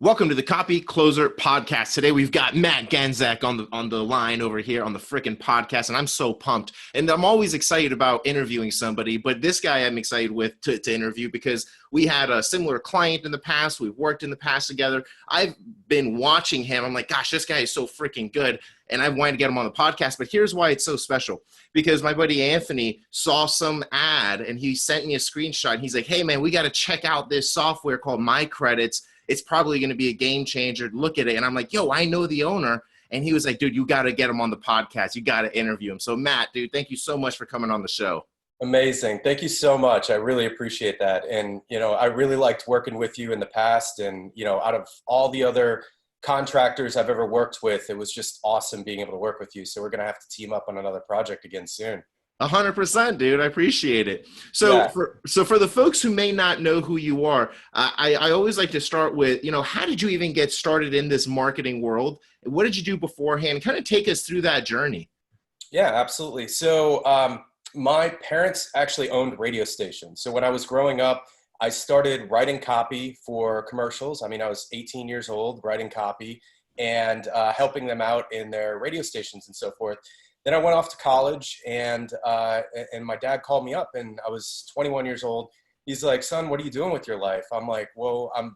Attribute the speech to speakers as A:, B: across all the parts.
A: Welcome to the Copy Closer Podcast. Today we've got Matt Ganzak on the line over here on the frickin' podcast, and I'm so pumped. And I'm always excited about interviewing somebody, but this guy I'm excited with to interview because we had a similar client in the past. We've worked in the past together. I've been watching him. I'm like, gosh, this guy is so freaking good, and I wanted to get him on the podcast. But here's why it's so special, because my buddy Anthony saw some ad, and he sent me a screenshot. And he's like, hey, man, we got to check out this software called My Credits. It's probably going to be a game changer. Look at it. And I'm like, yo, I know the owner. And he was like, dude, you got to get him on the podcast. You got to interview him. So Matt, dude, thank you so much for coming on the show.
B: Amazing. Thank you so much. I really appreciate that. And, I really liked working with you in the past. And, out of all the other contractors I've ever worked with, it was just awesome being able to work with you. So we're going to have to team up on another project again soon.
A: 100%, dude. I appreciate it. So,
B: Yeah.
A: for the folks who may not know who you are, I always like to start with, how did you even get started in this marketing world? What did you do beforehand? Kind of take us through that journey.
B: Yeah, absolutely. So my parents actually owned radio stations. So when I was growing up, I started writing copy for commercials. I was 18 years old, writing copy and helping them out in their radio stations and so forth. Then I went off to college, and my dad called me up, and I was 21 years old. He's like, son, what are you doing with your life? I'm like, well, I'm,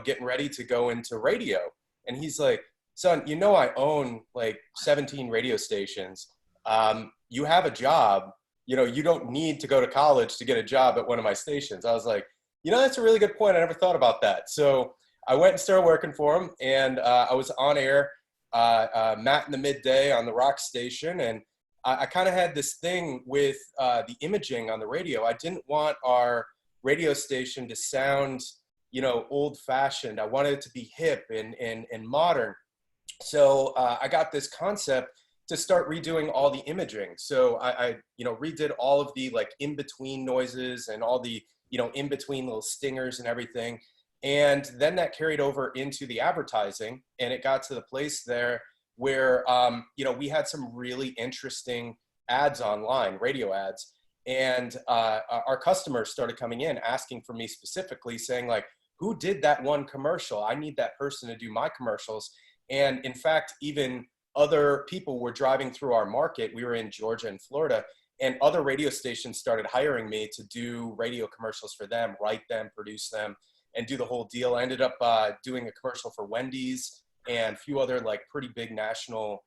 B: getting ready to go into radio. And he's like, son, I own like 17 radio stations. You have a job, you don't need to go to college to get a job at one of my stations. I was like, that's a really good point. I never thought about that. So I went and started working for him, and I was on air Matt in the midday on the rock station. And I kind of had this thing with the imaging on the radio. I didn't want our radio station to sound, old fashioned. I wanted it to be hip and modern. So I got this concept to start redoing all the imaging. So I redid all of the like in-between noises and all the, in-between little stingers and everything. And then that carried over into the advertising, and it got to the place there where, we had some really interesting ads online, radio ads. And our customers started coming in asking for me specifically, saying like, who did that one commercial? I need that person to do my commercials. And in fact, even other people were driving through our market. We were in Georgia and Florida, and other radio stations started hiring me to do radio commercials for them, write them, produce them, and do the whole deal. I ended up doing a commercial for Wendy's and a few other like pretty big national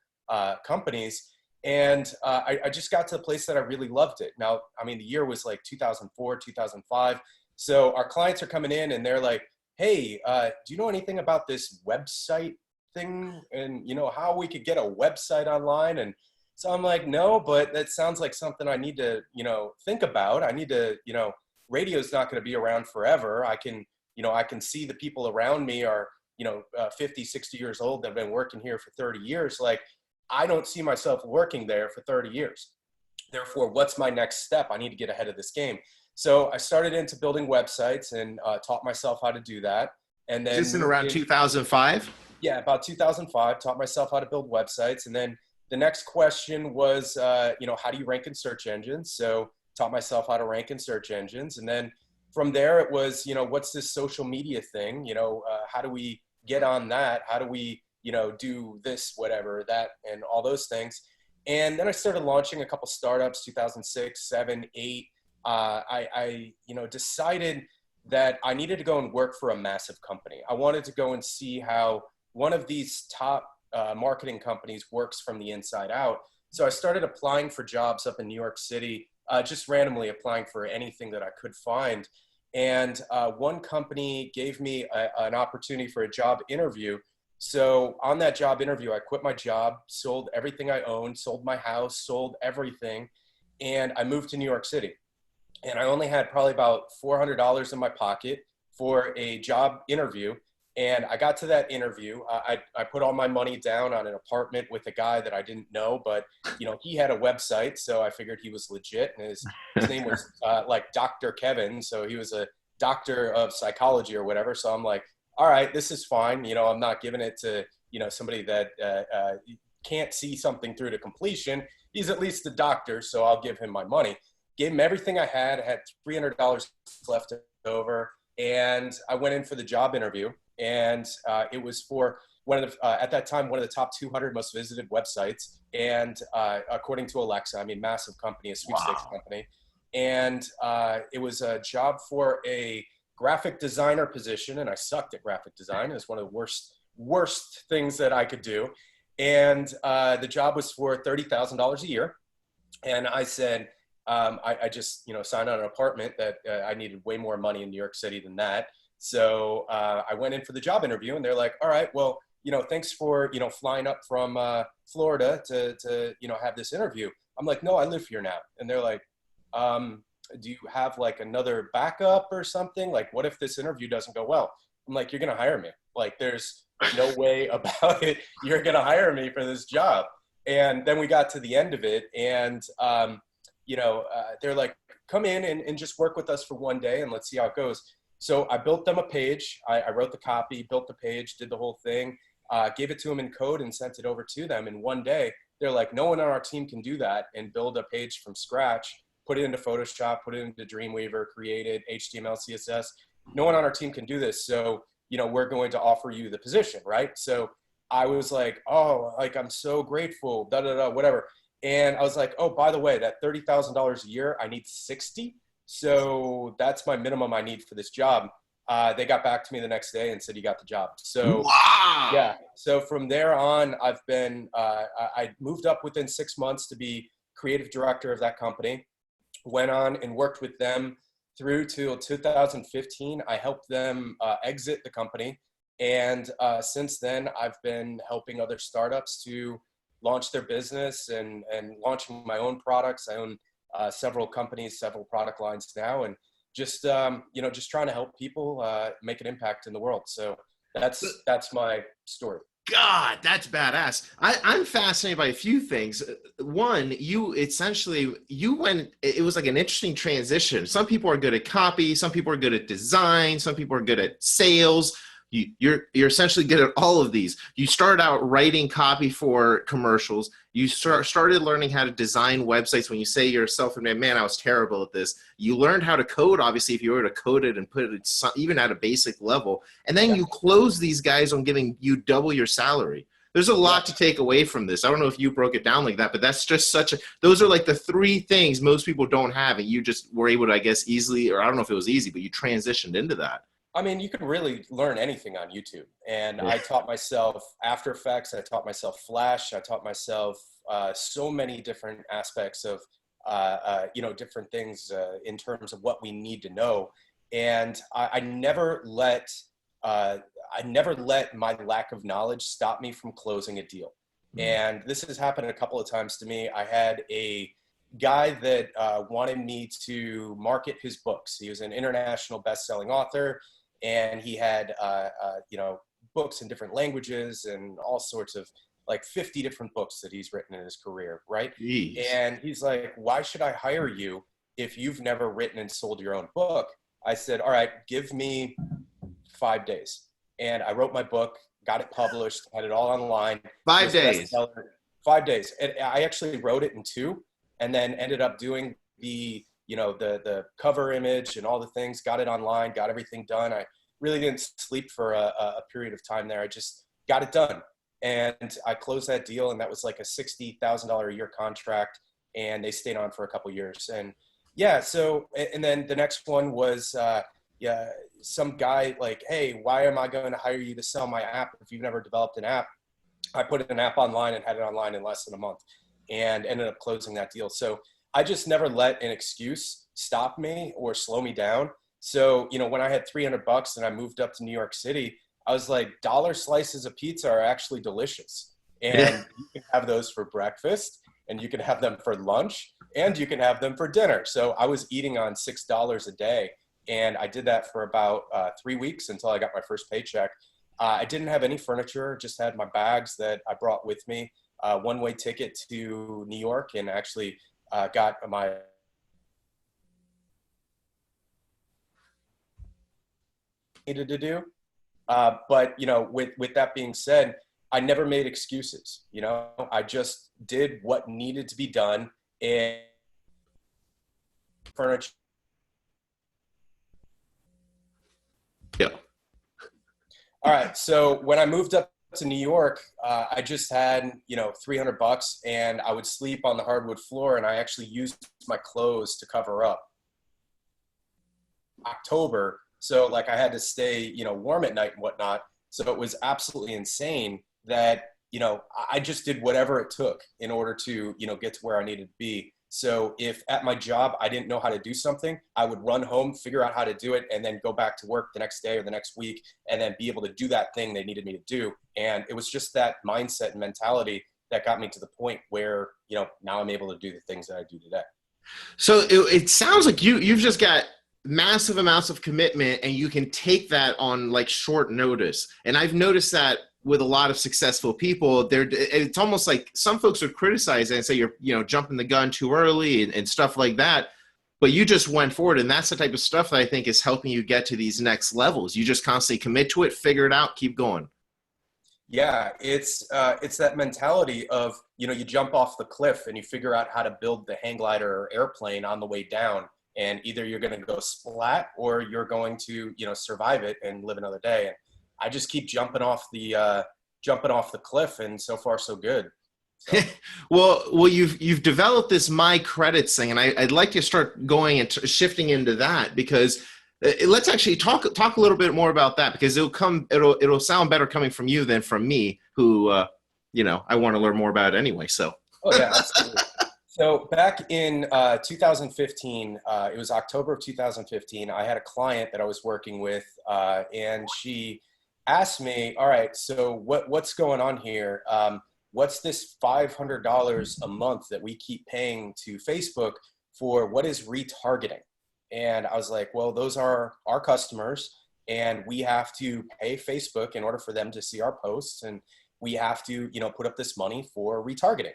B: companies. And I just got to the place that I really loved it. Now, the year was like 2004, 2005. So our clients are coming in and they're like, hey, do you know anything about this website thing? And how we could get a website online? And so I'm like, no, but that sounds like something I need to, think about. I need to, radio's not going to be around forever. I can see the people around me are, 50, 60 years old that have been working here for 30 years. Like, I don't see myself working there for 30 years. Therefore, what's my next step? I need to get ahead of this game. So I started into building websites and taught myself how to do that. And then
A: Is this in around 2005?
B: Yeah, about 2005, taught myself how to build websites. And then the next question was, how do you rank in search engines? So taught myself how to rank in search engines. And then from there, it was, what's this social media thing? How do we get on that? How do we, do this, whatever, that, and all those things. And then I started launching a couple startups, 2006, 7, 8. I decided that I needed to go and work for a massive company. I wanted to go and see how one of these top marketing companies works from the inside out. So I started applying for jobs up in New York City, just randomly applying for anything that I could find. And one company gave me an opportunity for a job interview. So on that job interview, I quit my job, sold everything I owned, sold my house, sold everything, and I moved to New York City. And I only had probably about $400 in my pocket for a job interview. And I got to that interview. I put all my money down on an apartment with a guy that I didn't know, but he had a website, so I figured he was legit. And his name was like Dr. Kevin, so he was a doctor of psychology or whatever. So I'm like, all right, this is fine. I'm not giving it to somebody that can't see something through to completion. He's at least a doctor, so I'll give him my money. Gave him everything I had. I had $300 left over, and I went in for the job interview. And it was for one of the, at that time, one of the top 200 most visited websites. And according to Alexa, I mean, massive company, a sweepstakes company. And it was a job for a graphic designer position. And I sucked at graphic design. It was one of the worst things that I could do. And the job was for $30,000 a year. And I said, I just, signed on an apartment that I needed way more money in New York City than that. So I went in for the job interview, and they're like, all right, well, thanks for, flying up from Florida to have this interview. I'm like, no, I live here now. And they're like, do you have like another backup or something? Like, what if this interview doesn't go well? I'm like, you're going to hire me. Like, there's no way about it. You're going to hire me for this job. And then we got to the end of it, and they're like, come in and just work with us for one day and let's see how it goes. So I built them a page. I wrote the copy, built the page, did the whole thing, gave it to them in code and sent it over to them. And one day they're like, no one on our team can do that and build a page from scratch, put it into Photoshop, put it into Dreamweaver, create it, HTML, CSS. No one on our team can do this. So, we're going to offer you the position, right? So I was like, oh, like, I'm so grateful, whatever. And I was like, oh, by the way, that $30,000 a year, I need 60. So that's my minimum I need for this job. They got back to me the next day and said, you got the job. So
A: wow.
B: Yeah. So from there on, I've been, I moved up within 6 months to be creative director of that company, went on and worked with them through till 2015. I helped them exit the company. And since then, I've been helping other startups to launch their business and launching my own products. I own several companies, several product lines now, and just just trying to help people make an impact in the world. So that's my story.
A: God, that's badass. I'm fascinated by a few things. One, it was like an interesting transition. Some people are good at copy, some people are good at design, some people are good at sales. You're essentially good at all of these. You started out writing copy for commercials. You started learning how to design websites. When you say you're self-admitted, man, I was terrible at this. You learned how to code, obviously, if you were to code it and put it even at a basic level. And then you close these guys on giving you double your salary. There's a lot to take away from this. I don't know if you broke it down like that, but that's just those are like the three things most people don't have. And you just were able to, I guess, easily, or I don't know if it was easy, but you transitioned into that.
B: I mean, you can really learn anything on YouTube. And I taught myself After Effects. I taught myself Flash. I taught myself so many different aspects of, different things in terms of what we need to know. And I never let my lack of knowledge stop me from closing a deal. And this has happened a couple of times to me. I had a guy that wanted me to market his books. He was an international best-selling author. And he had, books in different languages and all sorts of, like 50 different books that he's written in his career, right?
A: Jeez.
B: And he's like, why should I hire you if you've never written and sold your own book? I said, all right, give me 5 days. And I wrote my book, got it published, had it all online.
A: 5 days.
B: 5 days. And I actually wrote it in 2 and then ended up doing the cover image and all the things, got it online, got everything done. I really didn't sleep for a period of time there. I just got it done. And I closed that deal, and that was like a $60,000 a year contract, and they stayed on for a couple of years. And so, and then the next one was, some guy like, hey, why am I going to hire you to sell my app if you've never developed an app? I put an app online and had it online in less than a month and ended up closing that deal. So I just never let an excuse stop me or slow me down. So, when I had $300 and I moved up to New York City, I was like, dollar slices of pizza are actually delicious. And you can have those for breakfast, and you can have them for lunch, and you can have them for dinner. So I was eating on $6 a day. And I did that for about 3 weeks until I got my first paycheck. I didn't have any furniture, just had my bags that I brought with me, one-way ticket to New York, and actually got my needed to do. But, with that being said, I never made excuses. I just did what needed to be done, and furniture.
A: Yeah.
B: All right. So when I moved up to New York, I just had, $300 and I would sleep on the hardwood floor, and I actually used my clothes to cover up. October. So like I had to stay, warm at night and whatnot. So it was absolutely insane that, I just did whatever it took in order to, get to where I needed to be. So if at my job, I didn't know how to do something, I would run home, figure out how to do it, and then go back to work the next day or the next week, and then be able to do that thing they needed me to do. And it was just that mindset and mentality that got me to the point where, now I'm able to do the things that I do today.
A: So it sounds like you've just got massive amounts of commitment, and you can take that on like short notice. And I've noticed that with a lot of successful people, it's almost like some folks would criticize it and say you're jumping the gun too early and stuff like that. But you just went forward, and that's the type of stuff that I think is helping you get to these next levels. You just constantly commit to it, figure it out, keep going.
B: Yeah, it's that mentality of, you jump off the cliff and you figure out how to build the hang glider or airplane on the way down. And either you're going to go splat or you're going to, survive it and live another day. And I just keep jumping off the cliff, and so far so good. So.
A: well, you've developed this My Credits thing, and I'd like to start going and shifting into that, because let's actually talk a little bit more about that, because it'll sound better coming from you than from me, who I want to learn more about it anyway. So.
B: Oh yeah, absolutely. So back in 2015, it was October of 2015, I had a client that I was working with, and she asked me, all right, so what's going on here? What's this $500 a month that we keep paying to Facebook for? What is retargeting? And I was like, well, those are our customers, and we have to pay Facebook in order for them to see our posts, and we have to, put up this money for retargeting.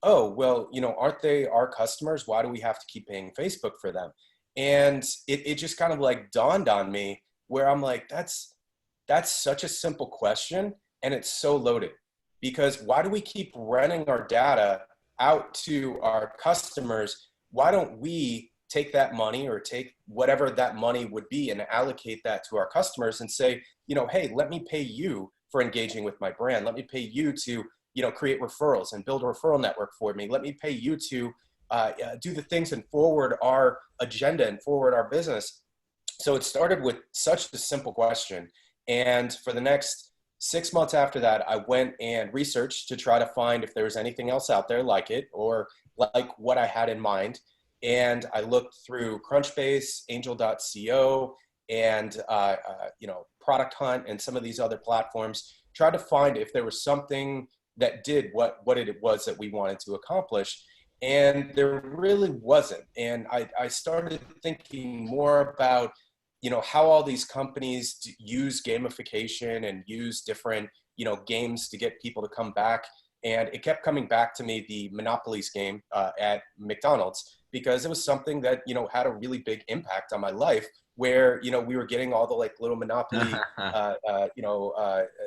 B: Oh, well, aren't they our customers? Why do we have to keep paying Facebook for them? And it just kind of like dawned on me, where I'm like, that's such a simple question, and it's so loaded, because why do we keep renting our data out to our customers? Why don't we take that money, or take whatever that money would be, and allocate that to our customers and say, hey, let me pay you for engaging with my brand. Let me pay you to create referrals and build a referral network for me. Let me pay you to do the things and forward our agenda and forward our business. So it started with such a simple question. And for the next 6 months after that, I went and researched to try to find if there was anything else out there like it, or like what I had in mind. And I looked through Crunchbase, Angel.co, and Product Hunt, and some of these other platforms, tried to find if there was something that did what it was that we wanted to accomplish. And there really wasn't. And I started thinking more about, how all these companies use gamification and use different, games to get people to come back. And it kept coming back to me, the Monopolies game at McDonald's, because it was something that, had a really big impact on my life, where, we were getting all the like little Monopoly,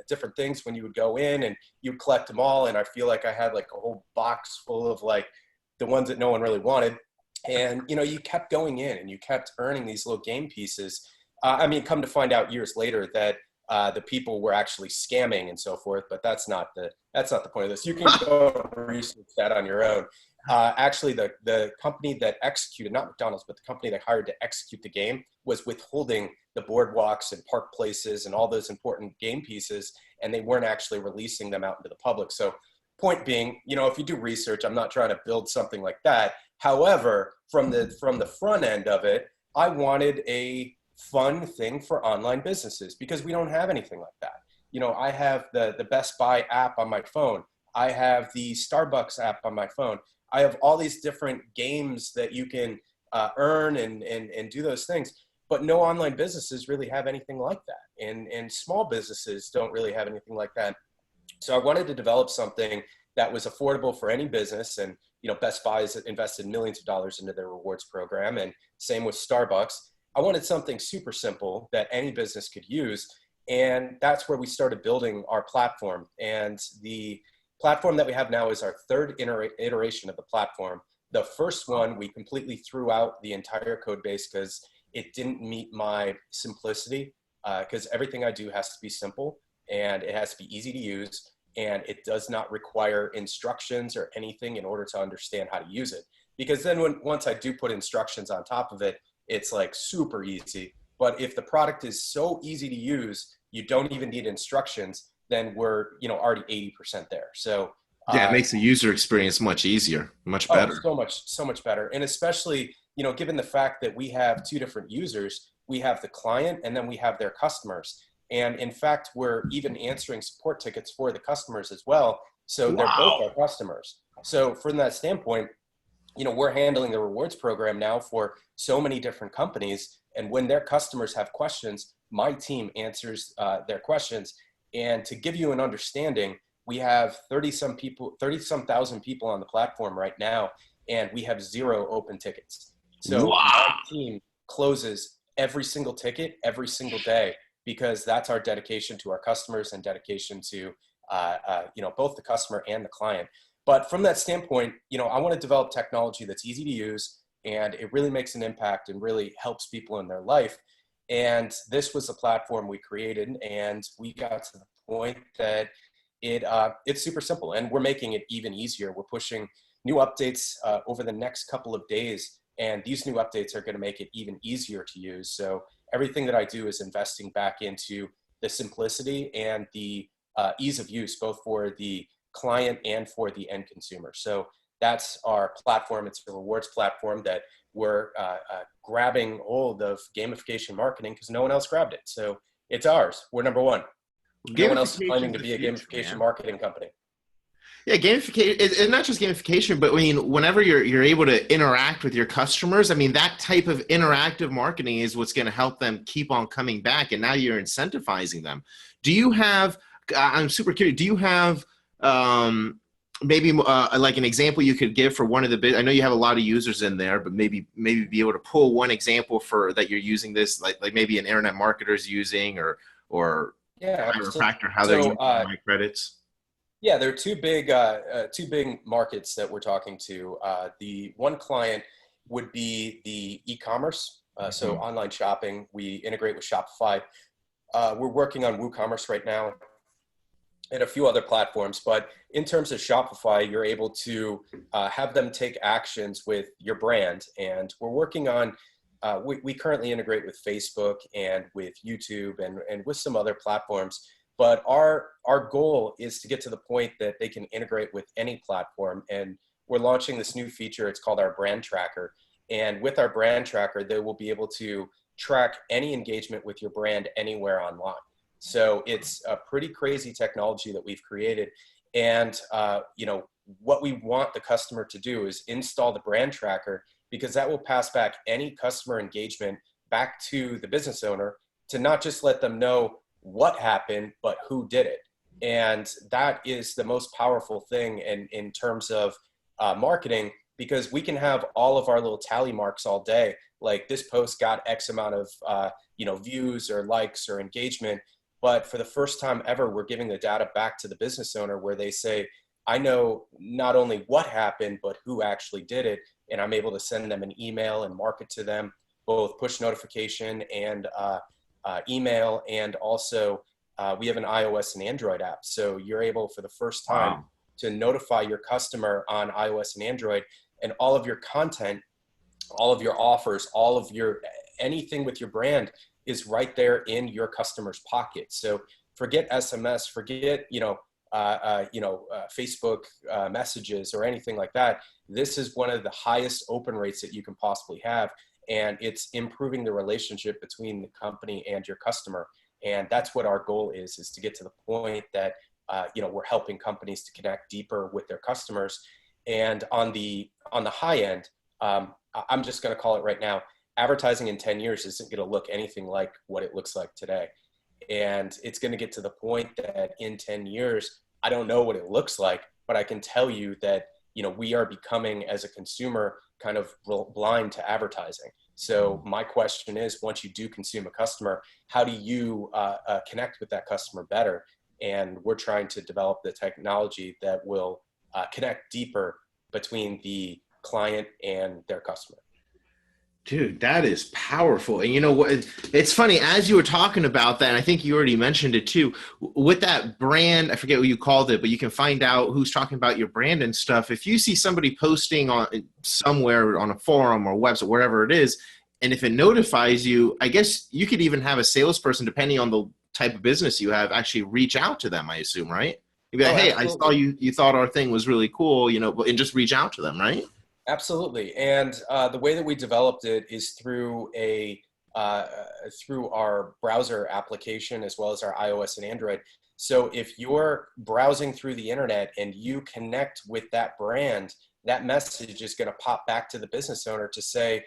B: different things when you would go in and you'd collect them all. And I feel like I had like a whole box full of like the ones that no one really wanted. And, you kept going in and you kept earning these little game pieces. Come to find out years later that the people were actually scamming and so forth, but that's not the point of this. You can go research that on your own. Actually, the company that executed, not McDonald's, but the company that hired to execute the game, was withholding the boardwalks and park places and all those important game pieces, and they weren't actually releasing them out into the public. So point being, if you do research, I'm not trying to build something like that. However, from the front end of it, I wanted a fun thing for online businesses, because we don't have anything like that. I have the Best Buy app on my phone. I have the Starbucks app on my phone. I have all these different games that you can earn and do those things, but no online businesses really have anything like that. And small businesses don't really have anything like that. So I wanted to develop something that was affordable for any business. And, Best Buy has invested millions of dollars into their rewards program, and same with Starbucks. I wanted something super simple that any business could use. And that's where we started building our platform. And the platform that we have now is our third iteration of the platform. The first one, we completely threw out the entire code base because it didn't meet my simplicity because everything I do has to be simple and it has to be easy to use, and it does not require instructions or anything in order to understand how to use it. Because then once I do put instructions on top of it, it's like super easy. But if the product is so easy to use, you don't even need instructions, then we're, already 80% there. So
A: Yeah, it makes the user experience much easier, much
B: oh,
A: better.
B: so much better. And especially, given the fact that we have two different users, we have the client and then we have their customers. And in fact, we're even answering support tickets for the customers as well. So they're both
A: Wow.
B: our customers. So from that standpoint, we're handling the rewards program now for so many different companies. And when their customers have questions, my team answers their questions. And to give you an understanding, we have 30 some thousand people on the platform right now, and we have 0 open tickets. So my
A: Wow.
B: team closes every single ticket every single day, because that's our dedication to our customers and dedication to both the customer and the client. But from that standpoint, I want to develop technology that's easy to use and it really makes an impact and really helps people in their life. And this was the platform we created, and we got to the point that it's super simple, and we're making it even easier. We're pushing new updates over the next couple of days, and these new updates are going to make it even easier to use. So everything that I do is investing back into the simplicity and the ease of use, both for the client and for the end consumer. So that's our platform. It's a rewards platform that we're grabbing hold of gamification marketing because no one else grabbed it. So it's ours. We're number one. No one else is
A: Gamification
B: claiming
A: is
B: to
A: the
B: be a
A: future,
B: gamification
A: man.
B: marketing company.
A: Yeah, gamification, and not just gamification, but I mean, whenever you're able to interact with your customers, I mean, that type of interactive marketing is what's going to help them keep on coming back, and now you're incentivizing them. Do you have? I'm super curious. Do you have maybe like an example you could give for one of the? I know you have a lot of users in there, but maybe be able to pull one example for that you're using this, like maybe an internet marketer is using, or
B: Yeah, absolutely.
A: chiropractor, how they're
B: So
A: using my credits.
B: yeah, there are two big markets that we're talking to. The one client would be the e-commerce, so
A: Mhm.
B: online shopping. We integrate with Shopify. We're working on WooCommerce right now and a few other platforms. But in terms of Shopify, you're able to have them take actions with your brand. And we're working on, we currently integrate with Facebook and with YouTube and with some other platforms. But our goal is to get to the point that they can integrate with any platform. And we're launching this new feature. It's called our brand tracker. And with our brand tracker, they will be able to track any engagement with your brand anywhere online. So it's a pretty crazy technology that we've created. And, what we want the customer to do is install the brand tracker, because that will pass back any customer engagement back to the business owner to not just let them know what happened, but who did it. And that is the most powerful thing in terms of marketing, because we can have all of our little tally marks all day. Like this post got X amount of, views or likes or engagement. But for the first time ever, we're giving the data back to the business owner where they say, I know not only what happened, but who actually did it. And I'm able to send them an email and market to them, both push notification and email. And also we have an iOS and Android app. So you're able for the first time
A: Wow.
B: to notify your customer on iOS and Android, and all of your content, all of your offers, all of your anything with your brand is right there in your customer's pocket. So forget SMS, forget Facebook messages or anything like that. This is one of the highest open rates that you can possibly have, and it's improving the relationship between the company and your customer. And that's what our goal is to get to the point that we're helping companies to connect deeper with their customers. And on the high end, I'm just going to call it right now, advertising in 10 years isn't going to look anything like what it looks like today. And it's going to get to the point that in 10 years, I don't know what it looks like, but I can tell you that, we are becoming as a consumer kind of blind to advertising. So my question is, once you do consume a customer, how do you connect with that customer better? And we're trying to develop the technology that will connect deeper between the client and their customer.
A: Dude, that is powerful. And you know what? It's funny, as you were talking about that, and I think you already mentioned it too, with that brand, I forget what you called it, but you can find out who's talking about your brand and stuff. If you see somebody posting on somewhere on a forum or website, wherever it is, and if it notifies you, I guess you could even have a salesperson, depending on the type of business you have, actually reach out to them, I assume, right? You'd be like,
B: Oh,
A: hey, I saw
B: absolutely.
A: you thought our thing was really cool, and just reach out to them, right?
B: Absolutely. And the way that we developed it is uh, through our browser application as well as our iOS and Android. So if you're browsing through the internet and you connect with that brand, that message is going to pop back to the business owner to say,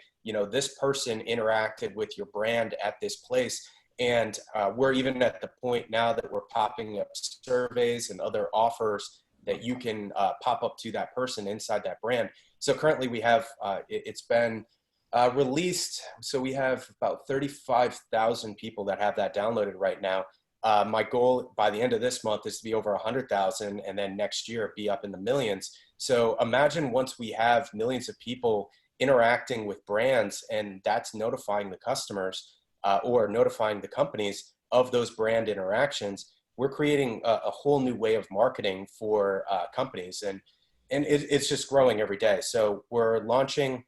B: this person interacted with your brand at this place. And we're even at the point now that we're popping up surveys and other offers that you can pop up to that person inside that brand. So currently we have, it's been released. So we have about 35,000 people that have that downloaded right now. My goal by the end of this month is to be over 100,000, and then next year be up in the millions. So imagine once we have millions of people interacting with brands, and that's notifying the customers or notifying the companies of those brand interactions. We're creating a whole new way of marketing for companies, and it's just growing every day. So we're launching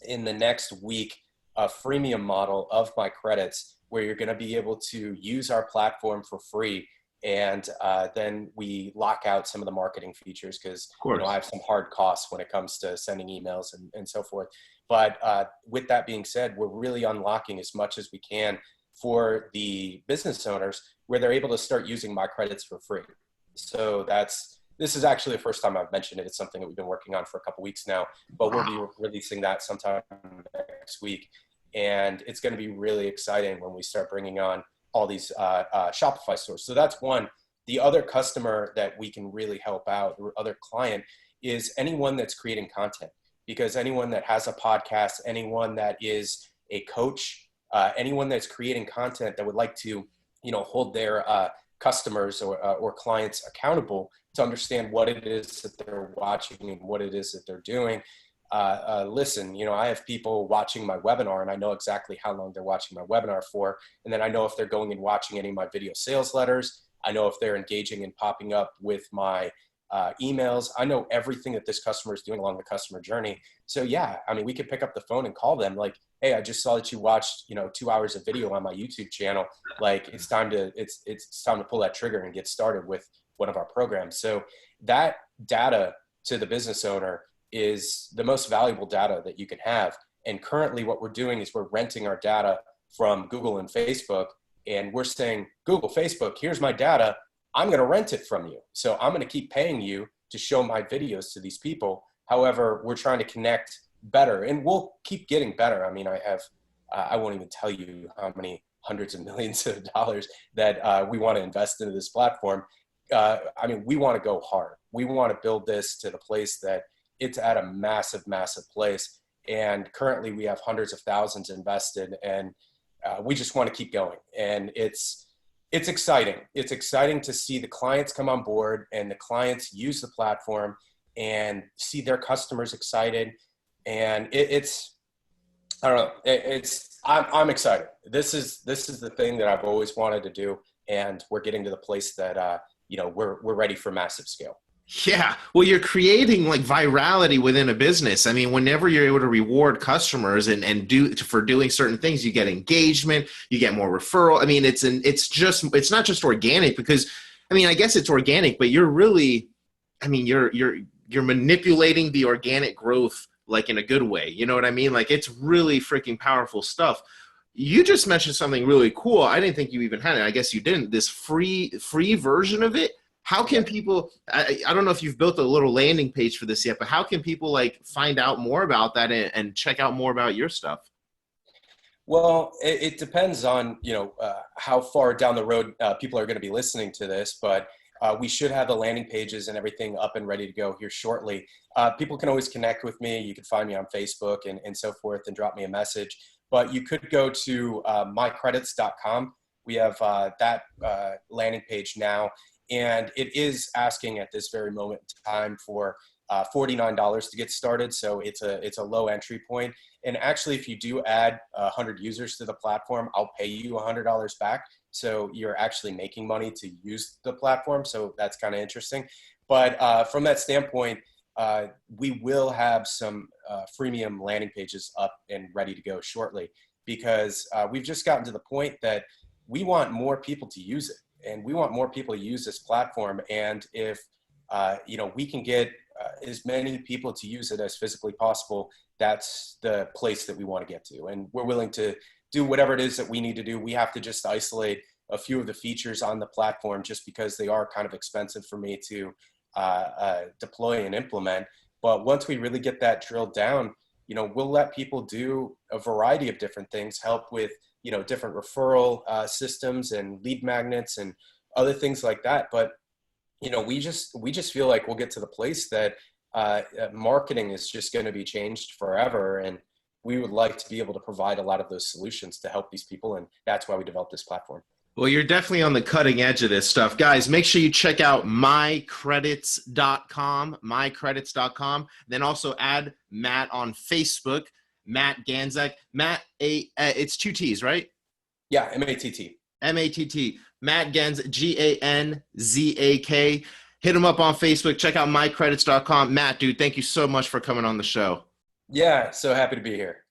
B: in the next week a freemium model of my credits, where you're going to be able to use our platform for free. And then we lock out some of the marketing features because
A: Of course.
B: I have some hard costs when it comes to sending emails and so forth. But with that being said, we're really unlocking as much as we can for the business owners, where they're able to start using my credits for free. So this is actually the first time I've mentioned it. It's something that we've been working on for a couple weeks now, but we'll be
A: Wow.
B: releasing that sometime next week. And it's going to be really exciting when we start bringing on all these Shopify stores. So that's one. The other customer that we can really help out, or other client, is anyone that's creating content. Because anyone that has a podcast, anyone that is a coach, anyone that's creating content that would like to, hold their customers or clients accountable to understand what it is that they're watching and what it is that they're doing. Listen, I have people watching my webinar, and I know exactly how long they're watching my webinar for. And then I know if they're going and watching any of my video sales letters. I know if they're engaging and popping up with my emails. I know everything that this customer is doing along the customer journey. So yeah, I mean, we could pick up the phone and call them like, hey, I just saw that you watched, 2 hours of video on my YouTube channel. Like it's time to pull that trigger and get started with one of our programs. So that data to the business owner is the most valuable data that you can have. And currently what we're doing is we're renting our data from Google and Facebook, and we're saying, Google, Facebook, here's my data. I'm going to rent it from you. So I'm going to keep paying you to show my videos to these people. However, we're trying to connect better, and we'll keep getting better. I mean, I won't even tell you how many hundreds of millions of dollars that we want to invest into this platform. I mean, we want to go hard. We want to build this to the place that it's at a massive, massive place. And currently we have hundreds of thousands invested, and we just want to keep going. And it's exciting. It's exciting to see the clients come on board and the clients use the platform and see their customers excited. And I don't know. I'm excited. This is the thing that I've always wanted to do, and we're getting to the place that we're ready for massive scale.
A: Yeah. Well, you're creating like virality within a business. I mean, whenever you're able to reward customers and do for doing certain things, you get engagement, you get more referral. I mean, it's not just organic, because I mean, I guess it's organic, but you're really, I mean, you're manipulating the organic growth like in a good way. You know what I mean? Like it's really freaking powerful stuff. You just mentioned something really cool. I didn't think you even had it. I guess you didn't. This free version of it. How can
B: Yep.
A: people, I don't know if you've built a little landing page for this yet, but how can people like find out more about that and check out more about your stuff?
B: Well, it depends on how far down the road people are going to be listening to this, but we should have the landing pages and everything up and ready to go here shortly. People can always connect with me. You can find me on Facebook and so forth, and drop me a message. But you could go to mycredits.com. We have that landing page now, and it is asking at this very moment in time for $49 to get started. So it's a low entry point. And actually, if you do add 100 users to the platform, I'll pay you $100 back. So you're actually making money to use the platform. So that's kind of interesting. But from that standpoint, we will have some freemium landing pages up and ready to go shortly, because we've just gotten to the point that we want more people to use it, and we want more people to use this platform. And if we can get as many people to use it as physically possible, that's the place that we want to get to. And we're willing to do whatever it is that we need to do. We have to just isolate a few of the features on the platform just because they are kind of expensive for me to deploy and implement. But once we really get that drilled down, we'll let people do a variety of different things, help with, different referral systems and lead magnets and other things like that. But we just feel like we'll get to the place that marketing is just going to be changed forever. And we would like to be able to provide a lot of those solutions to help these people. And that's why we developed this platform.
A: Well, you're definitely on the cutting edge of this stuff. Guys, make sure you check out mycredits.com. Then also add Matt on Facebook, Matt Ganzak. Matt, it's 2 T's, right?
B: Yeah, M-A-T-T.
A: M-A-T-T. Matt Ganzak, Ganzak. Hit him up on Facebook. Check out mycredits.com. Matt, dude, thank you so much for coming on the show.
B: Yeah, so happy to be here.